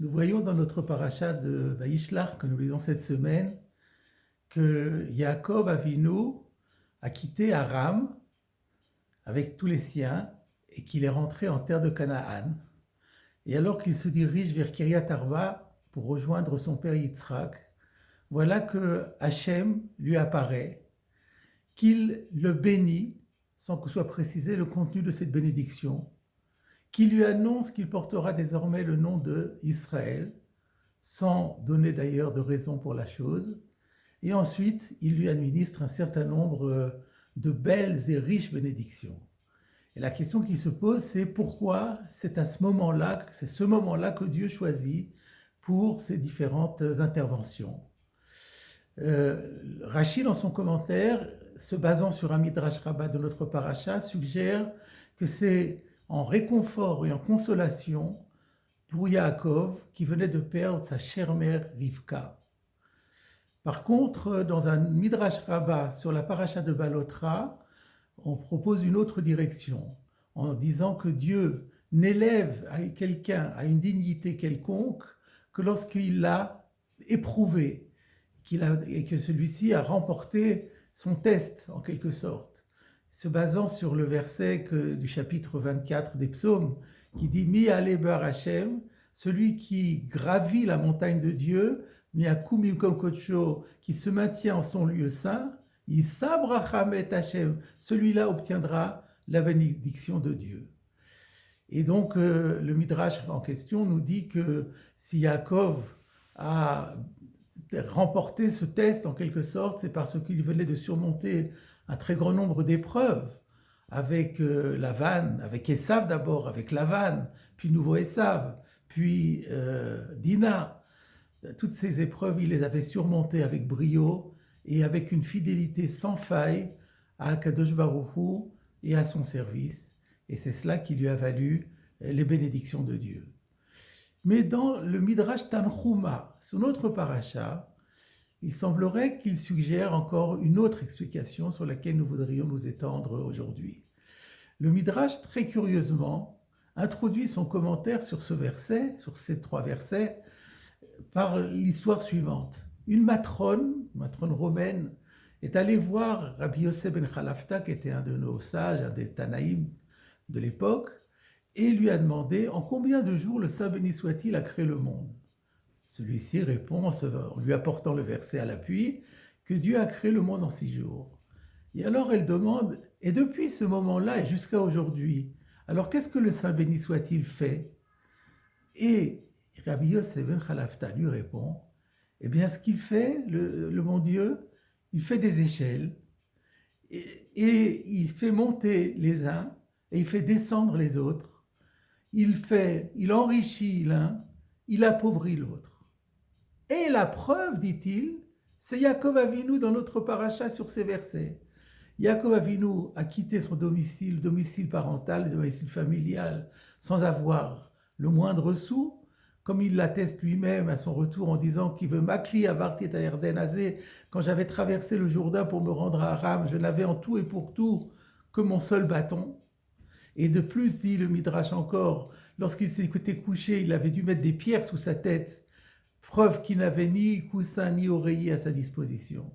Nous voyons dans notre paracha de Vaishlach que nous lisons cette semaine que Yaakov Avinu a quitté Aram avec tous les siens et qu'il est rentré en terre de Canaan. Et alors qu'il se dirige vers Kiryat Arba pour rejoindre son père Yitzhak, voilà que Hachem lui apparaît, qu'il le bénit sans que soit précisé le contenu de cette bénédiction, qui lui annonce qu'il portera désormais le nom de Israël, sans donner d'ailleurs de raison pour la chose. Et ensuite, il lui administre un certain nombre de belles et riches bénédictions. Et la question qui se pose, c'est pourquoi c'est à ce moment-là, c'est ce moment-là que Dieu choisit pour ces différentes interventions. Rashi, dans son commentaire, se basant sur un Midrash Rabbah de notre paracha, suggère que c'est en réconfort et en consolation pour Yaakov qui venait de perdre sa chère mère Rivka. Par contre, dans un Midrash Rabbah sur la paracha de Balotra, on propose une autre direction en disant que Dieu n'élève quelqu'un à une dignité quelconque que lorsqu'il l'a éprouvé et que celui-ci a remporté son test en quelque sorte, se basant sur le verset du chapitre 24 des psaumes qui dit « Mi ale bar Hashem », celui qui gravit la montagne de Dieu, « Mi akum mimkom kodsho », qui se maintient en son lieu saint, « Yisa bracham et Hashem », celui-là obtiendra la bénédiction de Dieu. Et donc le Midrash en question nous dit que si Yaakov a remporté ce test en quelque sorte, c'est parce qu'il venait de surmonter un très grand nombre d'épreuves avec Lavan, avec Esav d'abord, avec Lavan, puis nouveau Esav, puis Dina. Toutes ces épreuves, il les avait surmontées avec brio et avec une fidélité sans faille à Kadosh Baruch Hu et à son service. Et c'est cela qui lui a valu les bénédictions de Dieu. Mais dans le Midrash Tanchuma, son autre paracha, il semblerait qu'il suggère encore une autre explication sur laquelle nous voudrions nous étendre aujourd'hui. Le Midrash, très curieusement, introduit son commentaire sur ce verset, sur ces trois versets, par l'histoire suivante. Une matrone romaine, est allée voir Rabbi Yosef ben Chalafta, qui était un de nos sages, un des Tanaïm de l'époque, et lui a demandé en combien de jours le Saint béni soit-il a créé le monde. Celui-ci répond en lui apportant le verset à l'appui que Dieu a créé le monde en 6 jours. Et alors elle demande, et depuis ce moment-là et jusqu'à aujourd'hui, alors qu'est-ce que le Saint béni soit-il fait? Et Rabbi Yosef ben Chalafta lui répond, eh bien ce qu'il fait, le bon Dieu, il fait des échelles et il fait monter les uns et il fait descendre les autres. Il enrichit l'un, il appauvrit l'autre. Et la preuve, dit-il, c'est Yaakov Avinu dans notre paracha sur ces versets. Yaakov Avinu a quitté son domicile parental, domicile familial, sans avoir le moindre sou, comme il l'atteste lui-même à son retour en disant qu'il veut Makli avarti et Erden Azé. Quand j'avais traversé le Jourdain pour me rendre à Aram, je n'avais en tout et pour tout que mon seul bâton. Et de plus, dit le Midrash encore, lorsqu'il s'était couché, il avait dû mettre des pierres sous sa tête, preuve qu'il n'avait ni coussin ni oreiller à sa disposition.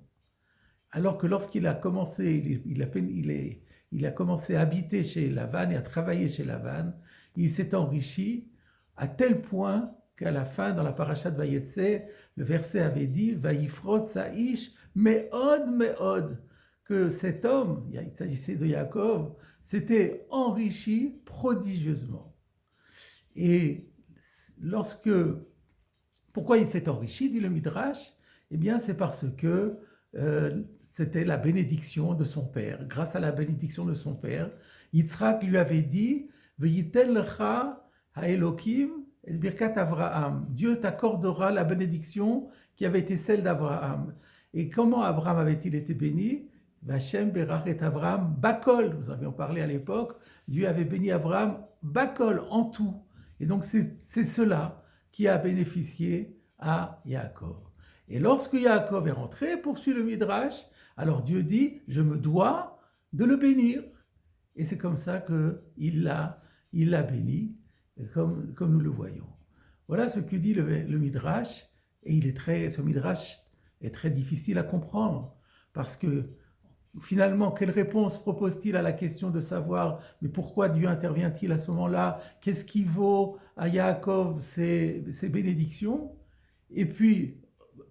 Alors que lorsqu'il a commencé, il a commencé à habiter chez Lavan et à travailler chez Lavan, il s'est enrichi à tel point qu'à la fin, dans la paracha de Vayetze, le verset avait dit « Vayifrot sa'ish me'od » que cet homme, il s'agissait de Yaakov, s'était enrichi prodigieusement. Et pourquoi il s'est enrichi, dit le Midrash? Eh bien, c'est parce que c'était la bénédiction de son père. Grâce à la bénédiction de son père, Yitzhak lui avait dit « V'yitel lecha ha'elokim et birkat Avraham » Dieu t'accordera la bénédiction qui avait été celle d'Abraham. Et comment Abraham avait-il été béni? Vachem berach et Avraham bakol. Nous avions parlé à l'époque. Dieu avait béni Abraham bakol, en tout. Et donc c'est cela qui a bénéficié à Yaakov. Et lorsque Yaakov est rentré, poursuit le Midrash, alors Dieu dit, je me dois de le bénir. Et c'est comme ça qu'il l'a béni, comme nous le voyons. Voilà ce que dit le Midrash, et ce Midrash est très difficile à comprendre, parce que finalement, quelle réponse propose-t-il à la question de savoir, mais pourquoi Dieu intervient-il à ce moment-là? Qu'est-ce qui vaut à Yaakov ces bénédictions? Et puis,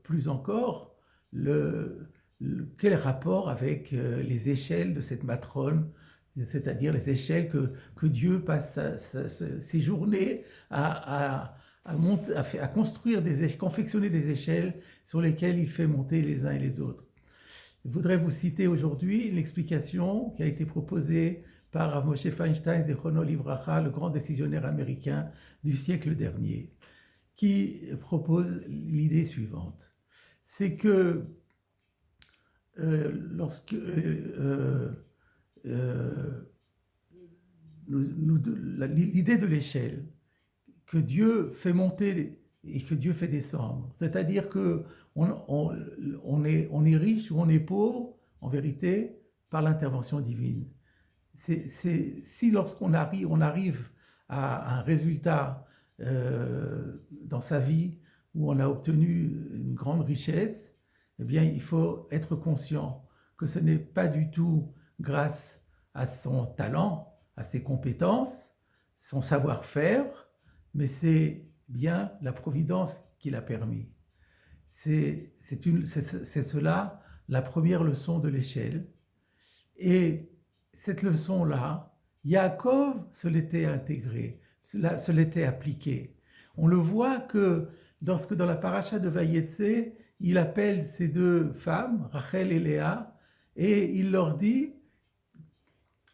plus encore, quel rapport avec les échelles de cette matrone, c'est-à-dire les échelles que Dieu passe ses journées à construire, confectionner des échelles sur lesquelles il fait monter les uns et les autres. Je voudrais vous citer aujourd'hui l'explication qui a été proposée par Rav Moshe Feinstein Zichrono Livracha, le grand décisionnaire américain du siècle dernier, qui propose l'idée suivante. C'est que l'idée de l'échelle, que Dieu fait monter et que Dieu fait descendre, c'est-à-dire que on est riche ou on est pauvre, en vérité, par l'intervention divine. Si lorsqu'on arrive à un résultat dans sa vie où on a obtenu une grande richesse, eh bien, il faut être conscient que ce n'est pas du tout grâce à son talent, à ses compétences, son savoir-faire, mais c'est bien la providence qui l'a permis. C'est cela la première leçon de l'échelle. Et cette leçon-là, Yaakov se l'était intégrée, se l'était appliquée. On le voit que lorsque dans la paracha de Vayetse, il appelle ces deux femmes, Rachel et Léa, et il leur dit,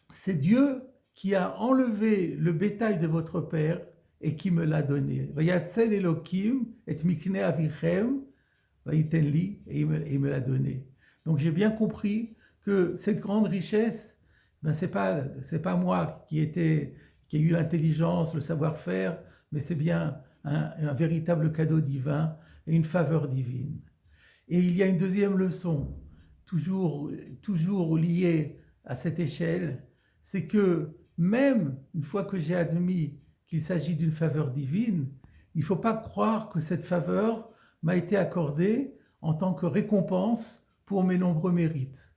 c'est Dieu qui a enlevé le bétail de votre père et qui me l'a donné. Vayatzel Elokim et mikne avichem, vayitenli, et il me l'a donné. Donc j'ai bien compris que cette grande richesse, ben c'est pas moi qui ai eu l'intelligence, le savoir-faire, mais c'est bien un véritable cadeau divin et une faveur divine. Et il y a une deuxième leçon, toujours liée à cette échelle, c'est que même une fois que j'ai admis qu'il s'agit d'une faveur divine, il ne faut pas croire que cette faveur m'a été accordée en tant que récompense pour mes nombreux mérites.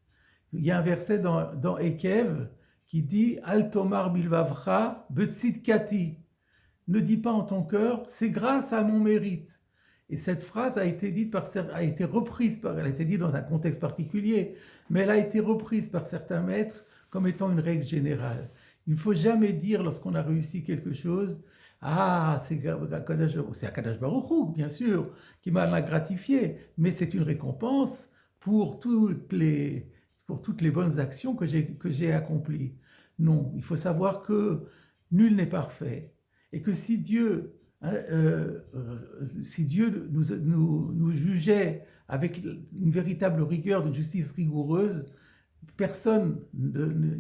Il y a un verset dans Ekev qui dit « Al tomar bilvavcha betzidkati » ne dis pas en ton cœur « c'est grâce à mon mérite ». Et cette phrase a été reprise, elle a été dite dans un contexte particulier, mais elle a été reprise par certains maîtres comme étant une règle générale. Il ne faut jamais dire lorsqu'on a réussi quelque chose « Ah, c'est Akadosh Baruch Hu, bien sûr, qui m'a gratifié, mais c'est une récompense pour toutes les bonnes actions que j'ai accomplies. » Non, il faut savoir que nul n'est parfait et que si Dieu nous jugeait avec une véritable rigueur, d'une justice rigoureuse, personne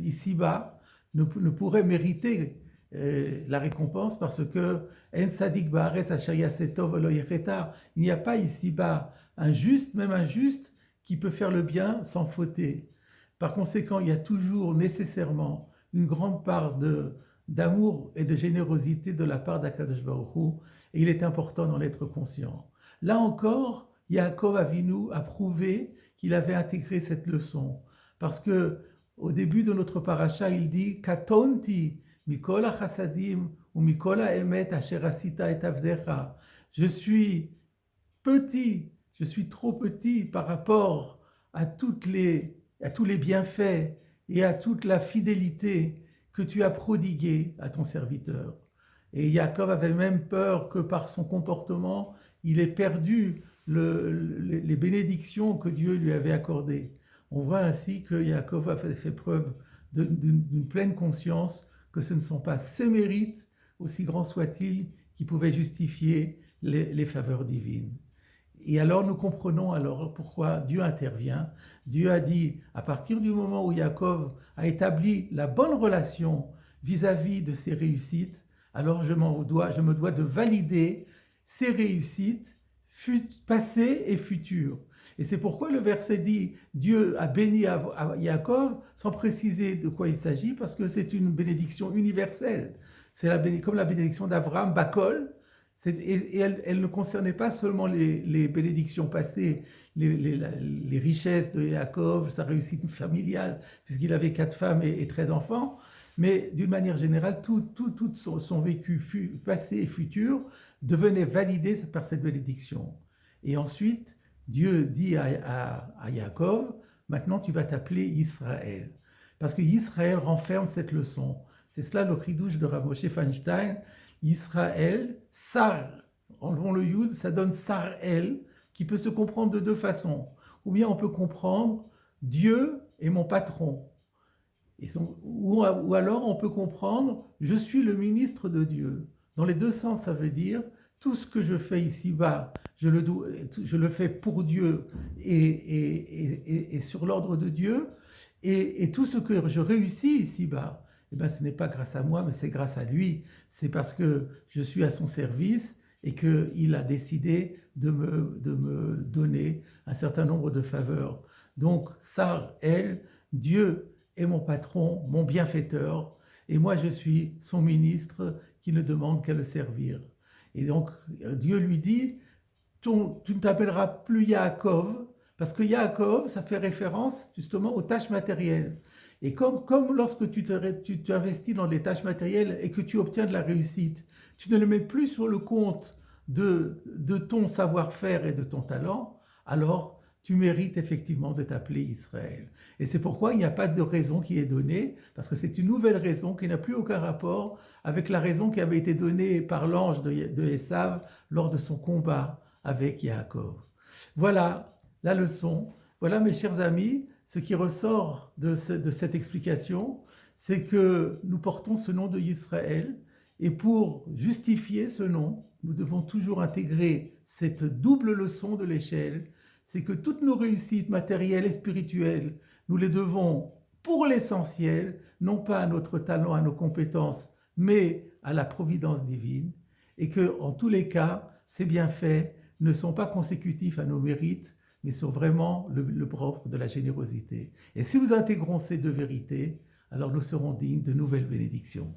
ici-bas ne pourrait mériter la récompense parce que il n'y a pas ici-bas un juste, même un juste, qui peut faire le bien sans fauter. Par conséquent, il y a toujours nécessairement une grande part d'amour et de générosité de la part d'Akadosh Baruch Hu, et il est important d'en être conscient. Là encore, Yaakov Avinu a prouvé qu'il avait intégré cette leçon, parce que au début de notre paracha, il dit Katonti mikol hachasadim ou mikol haemet asher asita et avdecha. Je suis petit, je suis trop petit par rapport à tous les bienfaits et à toute la fidélité que tu as prodiguée à ton serviteur. Et Yaakov avait même peur que par son comportement, il ait perdu les bénédictions que Dieu lui avait accordées. On voit ainsi que Yaakov a fait preuve d'une pleine conscience que ce ne sont pas ses mérites, aussi grands soient-ils, qui pouvaient justifier les faveurs divines. Et alors nous comprenons alors pourquoi Dieu intervient. Dieu a dit, à partir du moment où Yaakov a établi la bonne relation vis-à-vis de ses réussites, alors je me dois de valider ses réussites passées et futures. Et c'est pourquoi le verset dit Dieu a béni à Yaakov sans préciser de quoi il s'agit, parce que c'est une bénédiction universelle. C'est comme la bénédiction d'Abraham, Bakol, Et elle ne concernait pas seulement les bénédictions passées, les richesses de Yaakov, sa réussite familiale, puisqu'il avait 4 femmes et 13 enfants, mais d'une manière générale, tout son vécu passé et futur devenait validé par cette bénédiction. Et ensuite, Dieu dit à Yaakov, maintenant tu vas t'appeler Israël. Parce que Israël renferme cette leçon. C'est cela le chidouche de Rav Moshe Feinstein. Israël, Sar, enlevons le Yud, ça donne Sarel, qui peut se comprendre de 2 façons. Ou bien on peut comprendre Dieu est mon patron. Ou alors on peut comprendre je suis le ministre de Dieu. Dans les 2 sens, ça veut dire tout ce que je fais ici-bas, je le fais pour Dieu et sur l'ordre de Dieu. Et tout ce que je réussis ici-bas, eh ben, ce n'est pas grâce à moi, mais c'est grâce à lui. C'est parce que je suis à son service et qu'il a décidé de me donner un certain nombre de faveurs. Donc, Sar, elle, Dieu est mon patron, mon bienfaiteur, et moi je suis son ministre qui ne demande qu'à le servir. Et donc, Dieu lui dit, tu ne t'appelleras plus Yaakov, parce que Yaakov, ça fait référence justement aux tâches matérielles. Et comme lorsque tu t'investis dans des tâches matérielles et que tu obtiens de la réussite, tu ne le mets plus sur le compte de ton savoir-faire et de ton talent, alors tu mérites effectivement de t'appeler Israël. Et c'est pourquoi il n'y a pas de raison qui est donnée, parce que c'est une nouvelle raison qui n'a plus aucun rapport avec la raison qui avait été donnée par l'ange de Esav lors de son combat avec Yaakov. Voilà la leçon. Voilà, mes chers amis, ce qui ressort de cette explication, c'est que nous portons ce nom de Israël, et pour justifier ce nom, nous devons toujours intégrer cette double leçon de l'échelle, c'est que toutes nos réussites matérielles et spirituelles, nous les devons, pour l'essentiel, non pas à notre talent, à nos compétences, mais à la providence divine, et que, en tous les cas, ces bienfaits ne sont pas consécutifs à nos mérites, mais sont vraiment le propre de la générosité. Et si nous intégrons ces 2 vérités, alors nous serons dignes de nouvelles bénédictions.